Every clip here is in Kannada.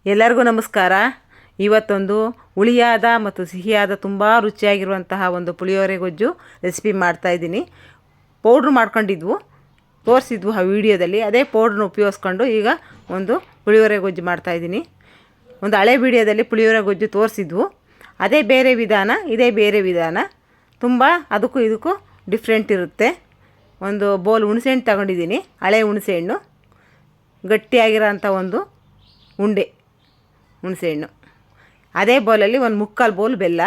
ಎಲ್ಲರಿಗೂ ನಮಸ್ಕಾರ. ಇವತ್ತೊಂದು ಹುಳಿಯಾದ ಮತ್ತು ಸಿಹಿಯಾದ ತುಂಬ ರುಚಿಯಾಗಿರುವಂತಹ ಒಂದು ಪುಳಿಯೋಗರೆ ಗೊಜ್ಜು ರೆಸಿಪಿ ಮಾಡ್ತಾಯಿದ್ದೀನಿ. ಪೌಡ್ರ್ ಮಾಡ್ಕೊಂಡಿದ್ವು, ತೋರಿಸಿದ್ವು ಆ ವಿಡಿಯೋದಲ್ಲಿ. ಅದೇ ಪೌಡ್ರನ್ನ ಉಪಯೋಗಿಸ್ಕೊಂಡು ಈಗ ಒಂದು ಪುಳಿಯೋಗರೆ ಗೊಜ್ಜು ಮಾಡ್ತಾಯಿದ್ದೀನಿ. ಒಂದು ಹಳೆ ವಿಡಿಯೋದಲ್ಲಿ ಪುಳಿಯೋಗರೆ ಗೊಜ್ಜು ತೋರಿಸಿದ್ವು, ಅದೇ ಬೇರೆ ವಿಧಾನ, ಇದೇ ಬೇರೆ ವಿಧಾನ. ತುಂಬ ಅದಕ್ಕೂ ಇದಕ್ಕೂ ಡಿಫ್ರೆಂಟ್ ಇರುತ್ತೆ. ಒಂದು ಬೌಲ್ ಹುಣಸೆಹಣ್ಣು ತಗೊಂಡಿದ್ದೀನಿ, ಹಳೆ ಹುಣಸೆಹಣ್ಣು, ಗಟ್ಟಿಯಾಗಿರೋಂಥ ಒಂದು ಉಂಡೆ ಹುಣಸೆಹಣ್ಣು. ಅದೇ ಬೌಲಲ್ಲಿ ಒಂದು ಮುಕ್ಕಾಲು ಬೌಲ್ ಬೆಲ್ಲ,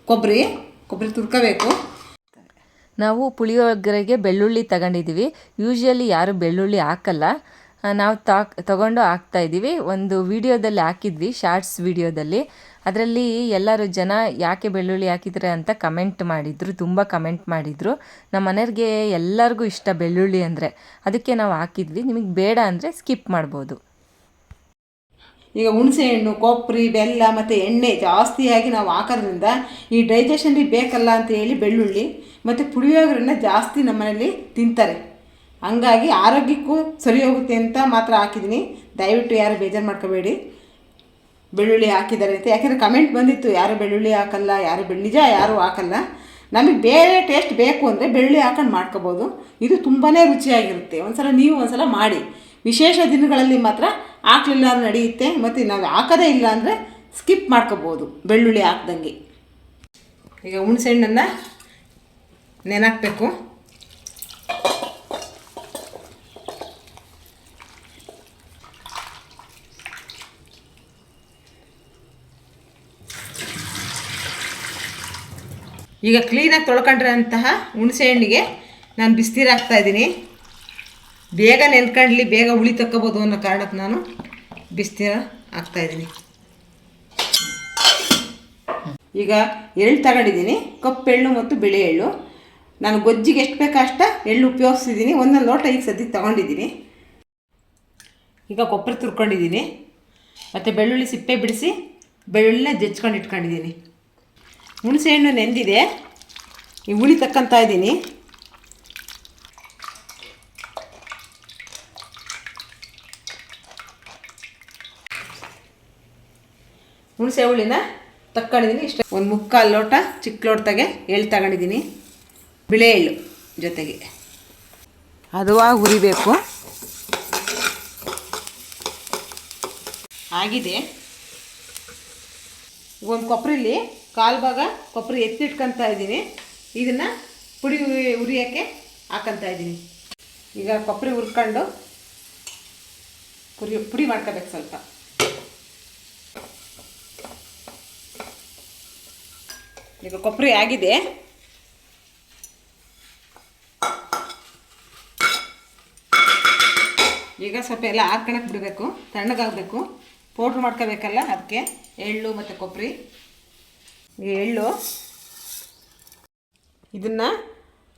ಕೊಬ್ಬರಿ ತುರ್ಕೋಬೇಕು. ನಾವು ಪುಳಿಯೋಗರೆಗೆ ಬೆಳ್ಳುಳ್ಳಿ ತಗೊಂಡಿದ್ದೀವಿ. ಯೂಶ್ವಲಿ ಯಾರು ಬೆಳ್ಳುಳ್ಳಿ ಹಾಕಲ್ಲ, ನಾವು ತಗೊಂಡು ಹಾಕ್ತಾಯಿದ್ದೀವಿ. ಒಂದು ವಿಡಿಯೋದಲ್ಲಿ ಹಾಕಿದ್ವಿ, ಶಾರ್ಟ್ಸ್ ವಿಡಿಯೋದಲ್ಲಿ. ಅದರಲ್ಲಿ ಎಲ್ಲರೂ ಜನ ಯಾಕೆ ಬೆಳ್ಳುಳ್ಳಿ ಹಾಕಿದ್ರೆ ಅಂತ ಕಮೆಂಟ್ ಮಾಡಿದರು, ತುಂಬ ಕಮೆಂಟ್ ಮಾಡಿದರು. ನಮ್ಮ ಮನೆಯವ್ರಿಗೆ ಎಲ್ಲರಿಗೂ ಇಷ್ಟ ಬೆಳ್ಳುಳ್ಳಿ ಅಂದರೆ, ಅದಕ್ಕೆ ನಾವು ಹಾಕಿದ್ವಿ. ನಿಮಗೆ ಬೇಡ ಅಂದರೆ ಸ್ಕಿಪ್ ಮಾಡ್ಬೋದು. ಈಗ ಹುಣಸೆಹಣ್ಣು, ಕೊಬ್ಬರಿ, ಬೆಲ್ಲ ಮತ್ತು ಎಣ್ಣೆ ಜಾಸ್ತಿಯಾಗಿ ನಾವು ಹಾಕೋದ್ರಿಂದ ಈ ಡೈಜೆಷನ್ಗೆ ಬೇಕಲ್ಲ ಅಂತ ಹೇಳಿ ಬೆಳ್ಳುಳ್ಳಿ ಮತ್ತು ಪುಳಿಯೋಗರೆನ ಜಾಸ್ತಿ ನಮ್ಮ ಮನೇಲಿ ತಿಂತಾರೆ. ಹಂಗಾಗಿ ಆರೋಗ್ಯಕ್ಕೂ ಸರಿ ಹೋಗುತ್ತೆ ಅಂತ ಮಾತ್ರ ಹಾಕಿದ್ದೀನಿ. ದಯವಿಟ್ಟು ಯಾರು ಬೇಜಾರು ಮಾಡ್ಕೋಬೇಡಿ ಬೆಳ್ಳುಳ್ಳಿ ಹಾಕಿದ್ದಾರೆ ಅಂತ. ಯಾಕೆಂದರೆ ಕಮೆಂಟ್ ಬಂದಿತ್ತು, ಯಾರು ಬೆಳ್ಳುಳ್ಳಿ ಹಾಕಲ್ಲ, ನಿಜ ಯಾರೂ ಹಾಕಲ್ಲ. ನಮಗೆ ಬೇರೆ ಟೇಸ್ಟ್ ಬೇಕು ಅಂದರೆ ಬೆಳ್ಳುಳ್ಳಿ ಹಾಕೊಂಡು ಮಾಡ್ಕೋಬೋದು. ಇದು ತುಂಬಾ ರುಚಿಯಾಗಿರುತ್ತೆ. ನೀವು ಒಂದ್ಸಲ ಮಾಡಿ. ವಿಶೇಷ ದಿನಗಳಲ್ಲಿ ಮಾತ್ರ ಹಾಕಲಿಲ್ಲ ಅಂದ್ರೆ ನಡೆಯುತ್ತೆ, ಮತ್ತು ನಾವು ಹಾಕೋದೇ ಇಲ್ಲ ಅಂದರೆ ಸ್ಕಿಪ್ ಮಾಡ್ಕೋಬೋದು ಬೆಳ್ಳುಳ್ಳಿ ಹಾಕ್ದಂಗೆ. ಈಗ ಹುಣಸೆಹಣ್ಣನ್ನು ನೆನಾಕಬೇಕು. ಈಗ ಕ್ಲೀನಾಗಿ ತೊಳ್ಕೊಂಡಿರೋಂತಹ ಹುಣಸೆಹಣ್ಣಿಗೆ ನಾನು ಬಿಸಿನೀರು ಹಾಕ್ತಾಯಿದ್ದೀನಿ. ಬೇಗ ನೆನ್ಕೊಂಡ್ಲಿ, ಬೇಗ ಹುಳಿ ತಕ್ಕೋಬೋದು ಅನ್ನೋ ಕಾರಣಕ್ಕೆ ನಾನು ಬಿಸಿನೀರು ಹಾಕ್ತಾಯಿದ್ದೀನಿ. ಈಗ ಎಳ್ಳು ತಗೊಂಡಿದ್ದೀನಿ, ಕಪ್ಪೆಳ್ಳು ಮತ್ತು ಬಿಳಿ ಎಳ್ಳು. ನಾನು ಗೊಜ್ಜಿಗೆ ಎಷ್ಟು ಬೇಕೋ ಅಷ್ಟು ಎಳ್ಳು ಉಪಯೋಗಿಸಿದ್ದೀನಿ. ಒಂದೊಂದು ಲೋಟ ಈಗ ಸದ್ಯಕ್ಕೆ ತೊಗೊಂಡಿದ್ದೀನಿ. ಈಗ ಕೊಬ್ಬರಿ ತುರ್ಕೊಂಡಿದ್ದೀನಿ, ಮತ್ತು ಬೆಳ್ಳುಳ್ಳಿ ಸಿಪ್ಪೆ ಬಿಡಿಸಿ ಬೆಳ್ಳುಳ್ಳಿನ ಜಜ್ಕೊಂಡು ಇಟ್ಕೊಂಡಿದ್ದೀನಿ. ಹುಣಸೆಹಣ್ಣು ನೆಂದಿದೆ, ಈ ಹುಳಿ ತಕ್ಕಂತ ಇದ್ದೀನಿ. ಹುಣಸೆ ಹುಳಿನ ತಕ್ಕೊಂಡಿದ್ದೀನಿ. ಇಷ್ಟ ಒಂದು ಮುಕ್ಕಾಲು ಲೋಟ ಚಿಕ್ಕ ಲೋಟದಾಗೆ ಎಳ್ಳು ತಗೊಂಡಿದ್ದೀನಿ, ಬಿಳೆ ಎಳ್ಳು ಜೊತೆಗೆ ಹದವಾಗಿ ಹುರಿಬೇಕು. ಆಗಿದೆ. ಒಂದು ಕೊಬ್ಬರಿಲಿ ಕಾಲು ಭಾಗ ಕೊಬ್ಬರಿ ಎತ್ತಿಟ್ಕೊತಾ ಇದ್ದೀನಿ. ಇದನ್ನು ಪುಡಿ ಹುರಿಯೋಕ್ಕೆ ಹಾಕೊತಾ ಇದ್ದೀನಿ. ಈಗ ಕೊಬ್ಬರಿ ಹುರ್ಕೊಂಡು ಪುಡಿ ಮಾಡ್ಕೋಬೇಕು ಸ್ವಲ್ಪ. ಈಗ ಕೊಬ್ಬರಿ ಆಗಿದೆ. ಈಗ ಸ್ವಲ್ಪ ಎಲ್ಲ ಹಾರ್ಕೊಳಕ್ಕೆ ಬಿಡಬೇಕು, ತಣ್ಣಗಾಗಬೇಕು. ಪೌಡ್ರ್ ಮಾಡ್ಕೋಬೇಕಲ್ಲ, ಅದಕ್ಕೆ ಎಳ್ಳು ಮತ್ತು ಕೊಬ್ಬರಿ. ಎಳ್ಳು ಇದನ್ನು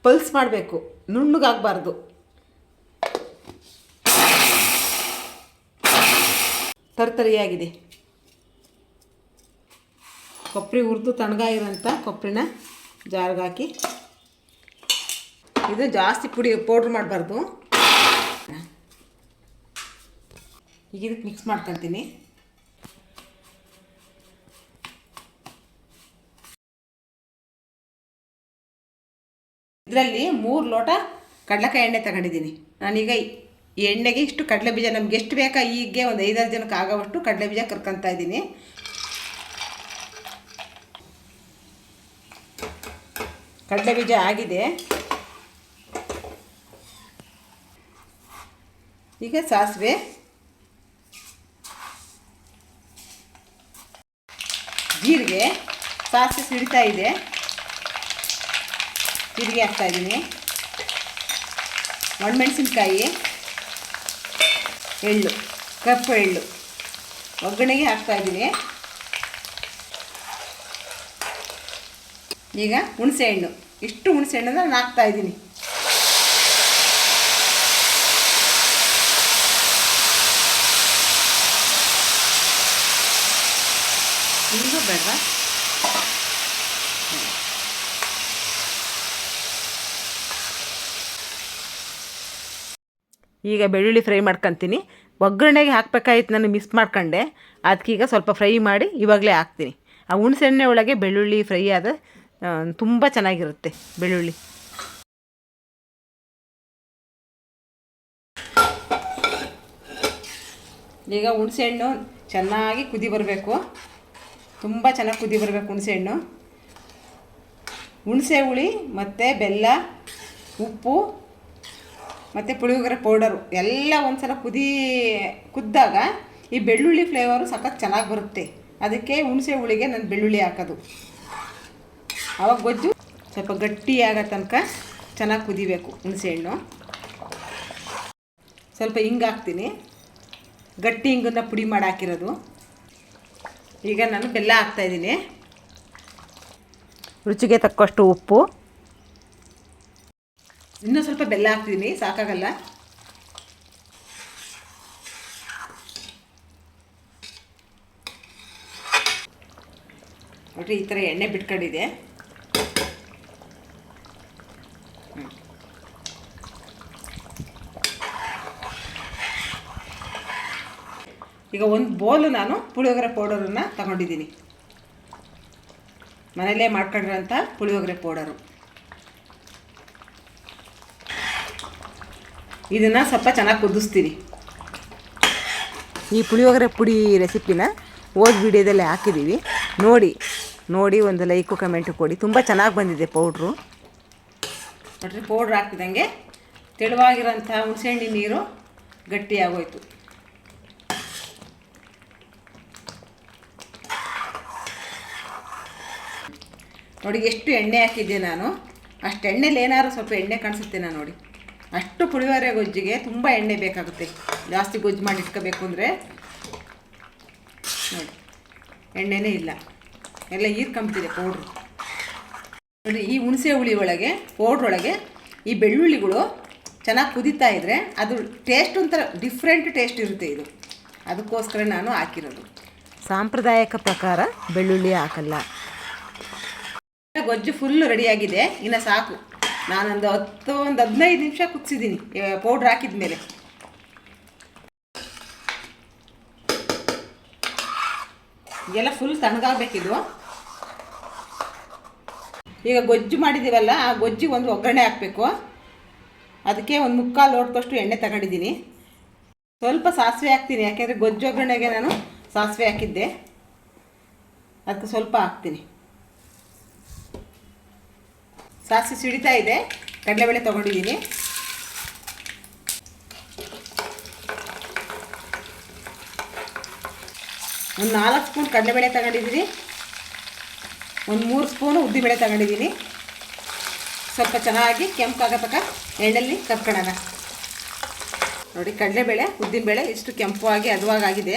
ಪಲ್ಸ್ ಮಾಡಬೇಕು, ನುಣ್ಣಗಾಗಬಾರ್ದು. ತರ್ತರಿಯಾಗಿದೆ. ಕೊಬ್ಬರಿ ಹುರಿದು ತಣ್ಣಗಾಗಿರೋಂಥ ಕೊಬ್ಬರಿನ ಜಾರ್ಗೆ ಹಾಕಿ, ಇದು ಜಾಸ್ತಿ ಪೌಡ್ರ್ ಮಾಡಬಾರ್ದು. ಈಗ ಇದಕ್ಕೆ ಮಿಕ್ಸ್ ಮಾಡ್ಕೊತೀನಿ. ಇದರಲ್ಲಿ 3 ಲೋಟ ಕಡಲೆಕಾಯಿ ಎಣ್ಣೆ ತಗೊಂಡಿದ್ದೀನಿ. ನಾನೀಗ ಈ ಎಣ್ಣೆಗೆ ಇಷ್ಟು ಕಡಲೆ ಬೀಜ, ನಮ್ಗೆ ಎಷ್ಟು ಬೇಕಾ ಹೀಗೆ ಒಂದು 5-6 ಜನಕ್ಕೆ ಆಗೋವಷ್ಟು ಕಡಲೆ ಬೀಜ ಕರ್ಕೊತಾ ಇದ್ದೀನಿ. ಕಡಲೆ ಬೀಜ ಆಗಿದೆ. ಈಗ ಸಾಸಿವೆ, ಜೀರಿಗೆ, ಸಾಸಿವೆ ಸಿಡಿತಾ ಇದೆ, ಜೀರಿಗೆ ಹಾಕ್ತಾಯಿದ್ದೀನಿ. ಒಣಮೆಣಸಿನ್ಕಾಯಿ, ಎಳ್ಳು, ಕಪ್ಪು ಎಳ್ಳು ಒಗ್ಗರಣೆಗೆ ಹಾಕ್ತಾಯಿದ್ದೀನಿ. ಈಗ ಹುಣಸೆಹಣ್ಣು, ಇಷ್ಟು ಹುಣಸೆಹಣ್ಣನ್ನು ನಾನು ಹಾಕ್ತಾಯಿದ್ದೀನಿ. ಇದು ಬೇಡ. ಈಗ ಬೆಳ್ಳುಳ್ಳಿ ಫ್ರೈ ಮಾಡ್ಕೊತೀನಿ. ಒಗ್ಗರಣೆಗೆ ಹಾಕಬೇಕಾಯ್ತು, ನಾನು ಮಿಸ್ ಮಾಡ್ಕೊಂಡೆ. ಅದಕ್ಕೀಗ ಸ್ವಲ್ಪ ಫ್ರೈ ಮಾಡಿ ಇವಾಗಲೇ ಹಾಕ್ತೀನಿ. ಆ ಹುಣಸೆಹಣ್ಣೆ ಒಳಗೆ ಬೆಳ್ಳುಳ್ಳಿ ಫ್ರೈ ಆದ ತುಂಬ ಚೆನ್ನಾಗಿರುತ್ತೆ ಬೆಳ್ಳುಳ್ಳಿ. ಈಗ ಹುಣಸೆಹಣ್ಣು ಚೆನ್ನಾಗಿ ಕುದಿ ಬರಬೇಕು, ತುಂಬ ಚೆನ್ನಾಗಿ ಕುದಿ ಬರಬೇಕು ಹುಣಸೆಹಣ್ಣು. ಹುಣಸೆ ಹುಳಿ ಮತ್ತು ಬೆಲ್ಲ, ಉಪ್ಪು ಮತ್ತು ಪುಳಿಯೋಗರೆ ಪೌಡರು ಎಲ್ಲ ಒಂದು ಸಲ ಕುದ್ದಾಗ ಈ ಬೆಳ್ಳುಳ್ಳಿ ಫ್ಲೇವರು ಸಖತ್ ಚೆನ್ನಾಗಿ ಬರುತ್ತೆ. ಅದಕ್ಕೆ ಹುಣಸೆ ಹುಳಿಗೆ ನಾನು ಬೆಳ್ಳುಳ್ಳಿ ಹಾಕೋದು. ಆವಾಗ ಗೊಜ್ಜು ಸ್ವಲ್ಪ ಗಟ್ಟಿಯಾಗೋ ತನಕ ಚೆನ್ನಾಗಿ ಕುದಿಬೇಕು ಹುಣಸೆಹಣ್ಣು. ಸ್ವಲ್ಪ ಹಿಂಗೆ ಹಾಕ್ತೀನಿ, ಗಟ್ಟಿ ಹಿಂಗನ್ನು ಪುಡಿ ಮಾಡಿ ಹಾಕಿರೋದು. ಈಗ ನಾನು ಬೆಲ್ಲ ಹಾಕ್ತಾಯಿದ್ದೀನಿ, ರುಚಿಗೆ ತಕ್ಕಷ್ಟು ಉಪ್ಪು, ಇನ್ನೂ ಸ್ವಲ್ಪ ಬೆಲ್ಲ ಹಾಕ್ತೀನಿ, ಸಾಕಾಗಲ್ಲ. ನೋಡಿರಿ ಈ ಥರ ಎಣ್ಣೆ ಬಿಟ್ಕೊಂಡಿದೆ. ಈಗ ಒಂದು ಬೌಲು ನಾನು ಪುಳಿಯೋಗರೆ ಪೌಡರನ್ನು ತಗೊಂಡಿದ್ದೀನಿ, ಮನೆಯಲ್ಲೇ ಮಾಡ್ಕೊಂಡಿರೋಂಥ ಪುಳಿಯೋಗರೆ ಪೌಡರು. ಇದನ್ನು ಸ್ವಲ್ಪ ಚೆನ್ನಾಗಿ ಕುದಿಸ್ತೀನಿ. ಈ ಪುಳಿಯೋಗರೆ ಪುಡಿ ರೆಸಿಪಿನ ಹೋದ ವಿಡಿಯೋದಲ್ಲೇ ಹಾಕಿದ್ದೀವಿ, ನೋಡಿ ಒಂದು ಲೈಕು ಕಮೆಂಟು ಕೊಡಿ. ತುಂಬ ಚೆನ್ನಾಗಿ ಬಂದಿದೆ ಪೌಡ್ರು. ನೋಡ್ರಿ ಪೌಡ್ರ್ ಹಾಕಿದಂಗೆ ತೆಳುವಾಗಿರೋಂಥ ಹುಣಸೆಹಣ್ಣಿನ ನೀರು ಗಟ್ಟಿಯಾಗೋಯ್ತು. ನೋಡಿ ಎಷ್ಟು ಎಣ್ಣೆ ಹಾಕಿದ್ದೆ ನಾನು, ಅಷ್ಟು ಎಣ್ಣೆಲಿ ಏನಾದ್ರು ಸ್ವಲ್ಪ ಎಣ್ಣೆ ಕಾಣಿಸುತ್ತೆ ನಾನು ನೋಡಿ. ಅಷ್ಟು ಪುಳಿಯೋಗರೆ ಗೊಜ್ಜಿಗೆ ತುಂಬ ಎಣ್ಣೆ ಬೇಕಾಗುತ್ತೆ. ಜಾಸ್ತಿ ಗೊಜ್ಜು ಮಾಡಿ ಇಟ್ಕೋಬೇಕು ಅಂದರೆ ನೋಡಿ ಎಣ್ಣೆನೇ ಇಲ್ಲ, ಎಲ್ಲ ಹೀರ್ಕೊಂಬಿಟ್ಟಿದೆ ಪೌಡ್ರು. ನೋಡಿ ಈ ಹುಣಸೆ ಹುಳಿ ಒಳಗೆ ಪೌಡ್ರೊಳಗೆ ಈ ಬೆಳ್ಳುಳ್ಳಿಗಳು ಚೆನ್ನಾಗಿ ಕುದೀತಾ ಇದ್ದರೆ ಅದು ಟೇಸ್ಟ್ ಒಂಥರ ಡಿಫ್ರೆಂಟ್ ಟೇಸ್ಟ್ ಇರುತ್ತೆ. ಇದು ಅದಕ್ಕೋಸ್ಕರ ನಾನು ಹಾಕಿರೋದು. ಸಾಂಪ್ರದಾಯಿಕ ಪ್ರಕಾರ ಬೆಳ್ಳುಳ್ಳಿ ಹಾಕಲ್ಲ. ಗೊಜ್ಜು ಫುಲ್ ರೆಡಿಯಾಗಿದೆ, ಇನ್ನು ಸಾಕು. ನಾನೊಂದು 15 ನಿಮಿಷ ಕುದಿಸಿದ್ದೀನಿ ಪೌಡ್ರ್ ಹಾಕಿದ ಮೇಲೆ. ಎಲ್ಲ ಫುಲ್ ತಣ್ಣಗಾಗಬೇಕಿದು. ಈಗ ಗೊಜ್ಜು ಮಾಡಿದ್ದೀವಲ್ಲ, ಆ ಗೊಜ್ಜಿಗೆ ಒಂದು ಒಗ್ಗರಣೆ ಹಾಕಬೇಕು. ಅದಕ್ಕೆ ಒಂದು 3/4 ಲೋಟದಷ್ಟು ಎಣ್ಣೆ ತಗೊಂಡಿದ್ದೀನಿ. ಸ್ವಲ್ಪ ಸಾಸಿವೆ ಹಾಕ್ತೀನಿ, ಯಾಕೆಂದರೆ ಗೊಜ್ಜು ಒಗ್ಗರಣೆಗೆ ನಾನು ಸಾಸಿವೆ ಹಾಕಿದ್ದೆ, ಅದಕ್ಕೆ ಸ್ವಲ್ಪ ಹಾಕ್ತೀನಿ. ಸಾಸಿವೆ ಸಿಡಿತಾ ಇದೆ, ಕಡಲೆಬೇಳೆ ತೊಗೊಂಡಿದ್ದೀನಿ. ಒಂದು 4 ಸ್ಪೂನ್ ಕಡಲೆಬೇಳೆ ತಗೊಂಡಿದ್ದೀನಿ, ಒಂದು 3 ಸ್ಪೂನು ಉದ್ದಿನಬೇಳೆ ತಗೊಂಡಿದ್ದೀನಿ. ಸ್ವಲ್ಪ ಚೆನ್ನಾಗಿ ಕೆಂಪಾಗೋ ತನಕ ಎಣ್ಣೆಯಲ್ಲಿ ಕರ್ಕೊಳ್ಳೋಣ. ನೋಡಿ ಕಡಲೆಬೇಳೆ ಉದ್ದಿನಬೇಳೆ ಇಷ್ಟು ಕೆಂಪುವಾಗಿ ಹದವಾಗಿದೆ.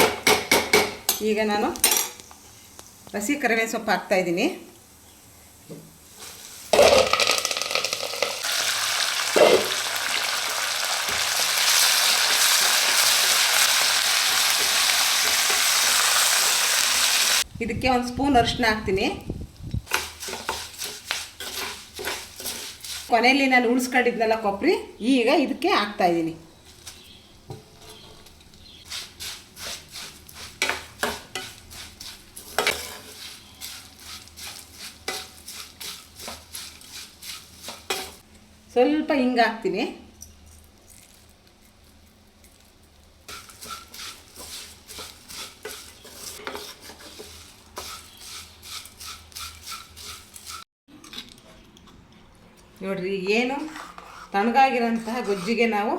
ಈಗ ನಾನು ಹಸಿ ಕರಿಬೇವಿನ ಸೊಪ್ಪು ಹಾಕ್ತಾಯಿದ್ದೀನಿ. ಇದಕ್ಕೆ 1 ಸ್ಪೂನ್ ಅರಿಶಿನ ಹಾಕ್ತೀನಿ. ಕೊನೆಯಲ್ಲಿ ನಾನು ಉಳಿಸ್ಕೊಂಡಿದ್ನಲ್ಲ ಕೊಬ್ಬರಿ, ಈಗ ಇದಕ್ಕೆ ಹಾಕ್ತಾಯಿದ್ದೀನಿ. ಸ್ವಲ್ಪ ಹಿಂಗೆ ಹಾಕ್ತೀನಿ. ನೋಡ್ರಿ ಏನು ತಣ್ಣಗಾಗಿರೋಂತಹ ಗೊಜ್ಜಿಗೆ ನಾವು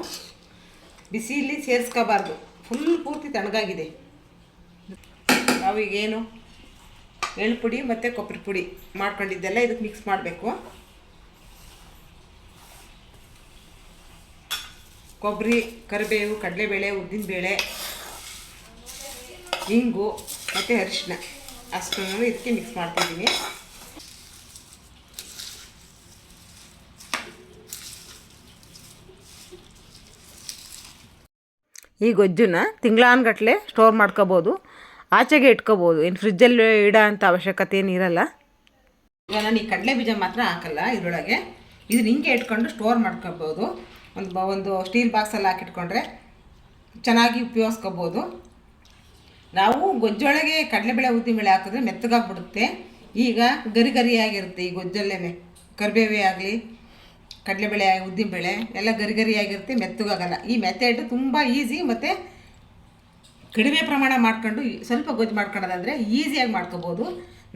ಬಿಸಿಲಿ ಸೇರಿಸ್ಕೋಬಾರ್ದು, ಫುಲ್ ಪೂರ್ತಿ ತಣ್ಣಗಾಗಿದೆ. ನಾವೀಗೇನು ಎಳ್ಳು ಪುಡಿ ಮತ್ತು ಕೊಬ್ಬರಿ ಪುಡಿ ಮಾಡ್ಕೊಂಡಿದ್ದೆಲ್ಲ ಇದಕ್ಕೆ ಮಿಕ್ಸ್ ಮಾಡಬೇಕು. ಕೊಬ್ಬರಿ, ಕರಿಬೇವು, ಕಡಲೆಬೇಳೆ, ಉದ್ದಿನಬೇಳೆ, ಇಂಗು ಮತ್ತು ಅರಿಶಿನ ಅಷ್ಟನ್ನು ಇದಕ್ಕೆ ಮಿಕ್ಸ್ ಮಾಡ್ತಿದ್ದೀನಿ. ಈ ಗೊಜ್ಜನ್ನ ತಿಂಗಳಾನ್ಗಟ್ಲೆ ಸ್ಟೋರ್ ಮಾಡ್ಕೋಬೋದು, ಆಚೆಗೆ ಇಟ್ಕೋಬೋದು. ಏನು ಫ್ರಿಜ್ಜಲ್ಲಿ ಇಡೋ ಅಂಥ ಅವಶ್ಯಕತೆ ಏನು ಇರಲ್ಲ. ಈಗ ನಾನು ಈ ಕಡಲೆ ಬೀಜ ಮಾತ್ರ ಹಾಕಲ್ಲ ಇದರೊಳಗೆ, ಇದನ್ನ ಹಿಂಗೆ ಇಟ್ಕೊಂಡು ಸ್ಟೋರ್ ಮಾಡ್ಕೋಬೋದು. ಒಂದು ಸ್ಟೀಲ್ ಬಾಕ್ಸಲ್ಲಿ ಹಾಕಿಟ್ಕೊಂಡ್ರೆ ಚೆನ್ನಾಗಿ ಉಪಯೋಗಿಸ್ಕೋಬೋದು. ನಾವು ಗೊಜ್ಜೊಳಗೆ ಕಡಲೆಬೇಳೆ ಉದ್ದಿನಬೇಳೆ ಹಾಕಿದ್ರೆ ಮೆತ್ತಗಾಗ್ಬಿಡುತ್ತೆ. ಈಗ ಗರಿ ಗರಿಯಾಗಿರುತ್ತೆ ಈ ಗೊಜ್ಜಲ್ಲೇ, ಕರಿಬೇವೇ ಆಗಲಿ ಕಡಲೆಬೇಳೆ ಉದ್ದಿನಬೇಳೆ ಎಲ್ಲ ಗರಿ ಗರಿಯಾಗಿರುತ್ತೆ, ಮೆತ್ತಗಾಗಲ್ಲ. ಈ ಮೆಥಡ್ ತುಂಬ ಈಸಿ ಮತ್ತು ಕಡಿಮೆ ಪ್ರಮಾಣ ಮಾಡ್ಕೊಂಡು ಸ್ವಲ್ಪ ಗೊಜ್ಜು ಮಾಡ್ಕೊಳ್ಳೋದಾದರೆ ಈಸಿಯಾಗಿ ಮಾಡ್ಕೋಬೋದು.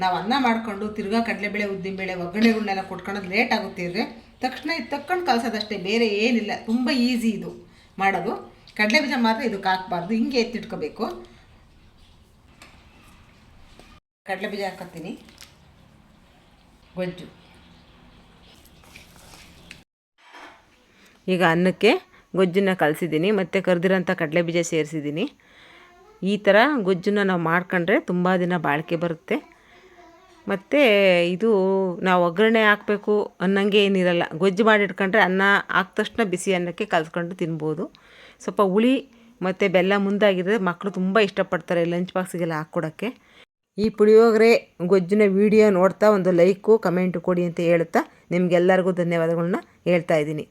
ನಾವು ಅನ್ನ ಮಾಡ್ಕೊಂಡು ತಿರ್ಗಾ ಕಡಲೆಬೇಳೆ ಉದ್ದಿನಬೇಳೆ ಒಗ್ಗರಣೆಗಳನ್ನೆಲ್ಲ ಕೊಟ್ಕೊಳ್ಳೋದು ಲೇಟ್ ಆಗುತ್ತಿದ್ರೆ ತಕ್ಷಣ ಇದು ತಕ್ಕೊಂಡು ಕಲಸೋದಷ್ಟೇ, ಬೇರೆ ಏನಿಲ್ಲ. ತುಂಬ ಈಸಿ ಇದು ಮಾಡೋದು. ಕಡಲೆ ಬೀಜ ಮಾತ್ರ ಇದಕ್ಕೆ ಹಾಕ್ಬಾರ್ದು, ಹಿಂಗೆ ಎತ್ತಿಟ್ಕೋಬೇಕು. ಕಡಲೆ ಬೀಜ ಹಾಕತ್ತೀನಿ. ಗೊಜ್ಜು ಈಗ ಅನ್ನಕ್ಕೆ ಗೊಜ್ಜನ್ನು ಕಲಸಿದ್ದೀನಿ ಮತ್ತು ಕರೆದಿರೋಂಥ ಕಡಲೆ ಬೀಜ ಸೇರಿಸಿದ್ದೀನಿ. ಈ ಥರ ಗೊಜ್ಜನ್ನು ನಾವು ಮಾಡ್ಕೊಂಡ್ರೆ ತುಂಬ ದಿನ ಬಾಳಿಕೆ ಬರುತ್ತೆ. ಮತ್ತು ಇದು ನಾವು ಒಗ್ಗರಣೆ ಹಾಕಬೇಕು ಅನ್ನಂಗೆ ಏನಿರಲ್ಲ. ಗೊಜ್ಜು ಮಾಡಿಟ್ಕೊಂಡ್ರೆ ಅನ್ನ ಹಾಕಿದ ತಕ್ಷಣ ಬಿಸಿ ಅನ್ನಕ್ಕೆ ಕಲ್ಸ್ಕೊಂಡು ತಿನ್ಬೋದು. ಸ್ವಲ್ಪ ಹುಳಿ ಮತ್ತು ಬೆಲ್ಲ ಮುಂದಾಗಿದ್ರೆ ಮಕ್ಕಳು ತುಂಬ ಇಷ್ಟಪಡ್ತಾರೆ ಲಂಚ್ ಬಾಕ್ಸಿಗೆಲ್ಲ ಹಾಕ್ಕೊಡೋಕ್ಕೆ. ಈ ಪುಳಿಯೋಗರೆ ಗೊಜ್ಜಿನ ವಿಡಿಯೋ ನೋಡ್ತಾ ಒಂದು ಲೈಕು ಕಮೆಂಟು ಕೊಡಿ ಅಂತ ಹೇಳ್ತಾ ನಿಮಗೆಲ್ಲರಿಗೂ ಧನ್ಯವಾದಗಳನ್ನ ಹೇಳ್ತಾ ಇದ್ದೀನಿ.